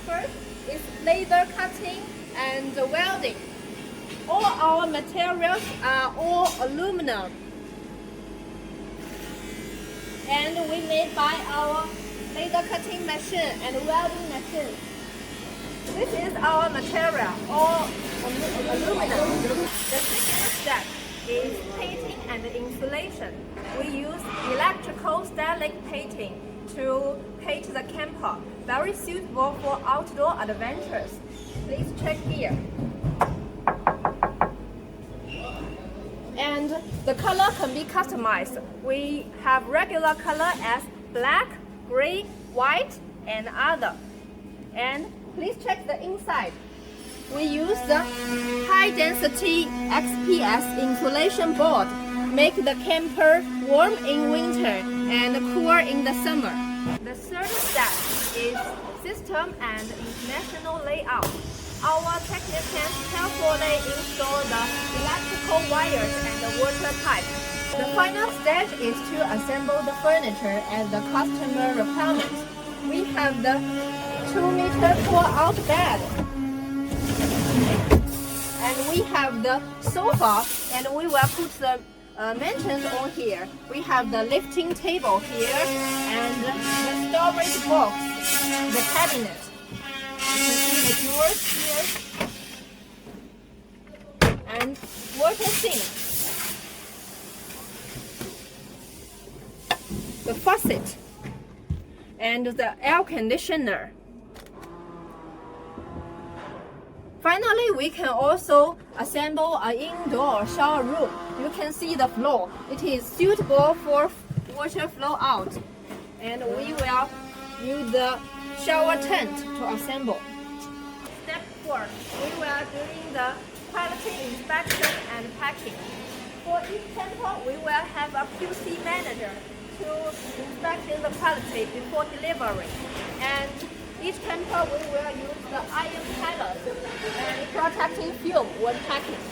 First is laser cutting and welding. All our materials are all aluminum, and we made by our laser cutting machine and welding machine. This is our material, all aluminum. The second step is painting and insulation. We use electrical static painting to paint the camper, very suitable for outdoor adventures. Please check here. And the color can be customized. We have regular color as black, gray, white, and other. And please check the inside. We use the high density XPS insulation board, make the camper warm in winter and cool in the summer. The third step is system and international layout. Our technicians carefully install the electrical wires and the water pipe. The final stage is to assemble the furniture as the customer requirement. We have the 2-meter pull-out bed, and we have the sofa, and we will put the maintenance on here. We have the lifting table here and the storage box, the cabinet. You can see the drawers here and water sink, the faucet, and the air conditioner. Finally, we can also assemble an indoor shower room. You can see the floor. It is suitable for water flow out. And we will use the shower tent to assemble. Step 4. We will doing the quality inspection and packing. For each sample, we will have a QC manager to inspect the quality before delivery. And each camper we will use the iron pellets and protecting film when packing.